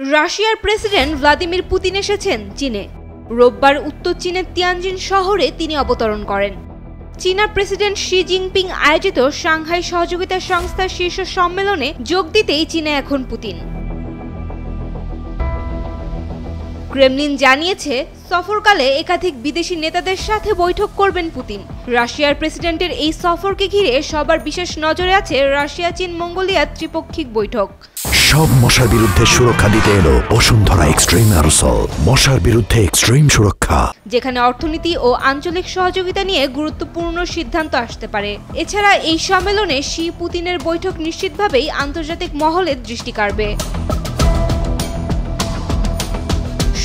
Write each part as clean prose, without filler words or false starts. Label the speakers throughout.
Speaker 1: রাশিয়ার president Vladimir Putin এসেছেন চীনে। রোববার উত্তর চীনের তিয়ানজিন শহরে তিনি অবতরণ করেন। চীনা প্রেসিডেন্ট শি জিনপিং আয়োজিত সাংহাই সহযোগিতা সংস্থার শীর্ষ সম্মেলনে যোগ দিতেই চীনে এখন পুতিন। ক্রেমলিন জানিয়েছে, সফরকালে একাধিক বিদেশি নেতাদের সাথে বৈঠক করবেন পুতিন। রাশিয়ার প্রেসিডেন্টের এই সফরকে ঘিরে সবার বিশেষ নজরে আছে রাশিয়া, চীন, মঙ্গোলিয়া ত্রিপক্ষিক বৈঠক।
Speaker 2: সব মশার বিরুদ্ধে সুরক্ষা দিতে এলো বসুন্ধরা এক্সট্রিম অ্যারোসল, মশার বিরুদ্ধে এক্সট্রিম সুরক্ষা,
Speaker 1: যেখানে অর্থনীতি ও আঞ্চলিক সহযোগিতা নিয়ে গুরুত্বপূর্ণ সিদ্ধান্ত আসতে পারে। এছাড়া এই সম্মেলনে শি পুতিনের বৈঠক নিশ্চিতভাবেই আন্তর্জাতিক মহলের দৃষ্টি কাড়বে।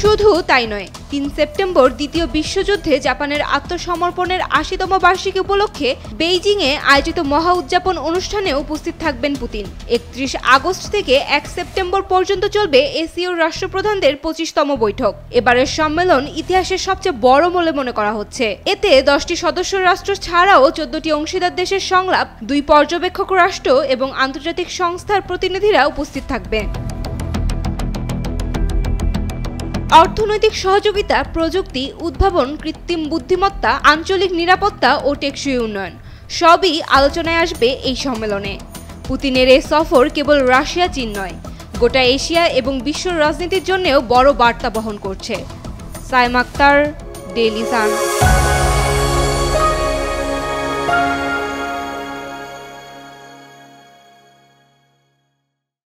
Speaker 1: শুধু তাই নয়, ৩ সেপ্টেম্বর দ্বিতীয় বিশ্বযুদ্ধে জাপানের আত্মসমর্পণের ৮০তম বার্ষিকী উপলক্ষে বেইজিংয়ে আয়োজিত মহা উদযাপন অনুষ্ঠানে উপস্থিত থাকবেন পুতিন। ৩১ আগস্ট থেকে ১ সেপ্টেম্বর পর্যন্ত চলবে এসিওর রাষ্ট্রপ্রধানদের ২৫তম বৈঠক। এবারের সম্মেলন ইতিহাসের সবচেয়ে বড় বলে মনে করা হচ্ছে। এতে ১০টি সদস্য রাষ্ট্র ছাড়াও ১৪টি অংশীদার দেশের সংলাপ, ২ পর্যবেক্ষক রাষ্ট্র এবং আন্তর্জাতিক সংস্থার প্রতিনিধিরা উপস্থিত থাকবে। অর্থনৈতিক সহযোগিতা, প্রযুক্তি, উদ্ভাবন, কৃত্রিম বুদ্ধিমত্তা, আঞ্চলিক নিরাপত্তা ও টেকসই উন্নয়ন সবই আলোচনায় আসবে এই সম্মেলনে। পুতিনের এই সফর কেবল রাশিয়া, চীন নয়, গোটা এশিয়া এবং বিশ্ব রাজনীতির জন্যও বড় বার্তা বহন করছে। Saima Akter, Daily Sun.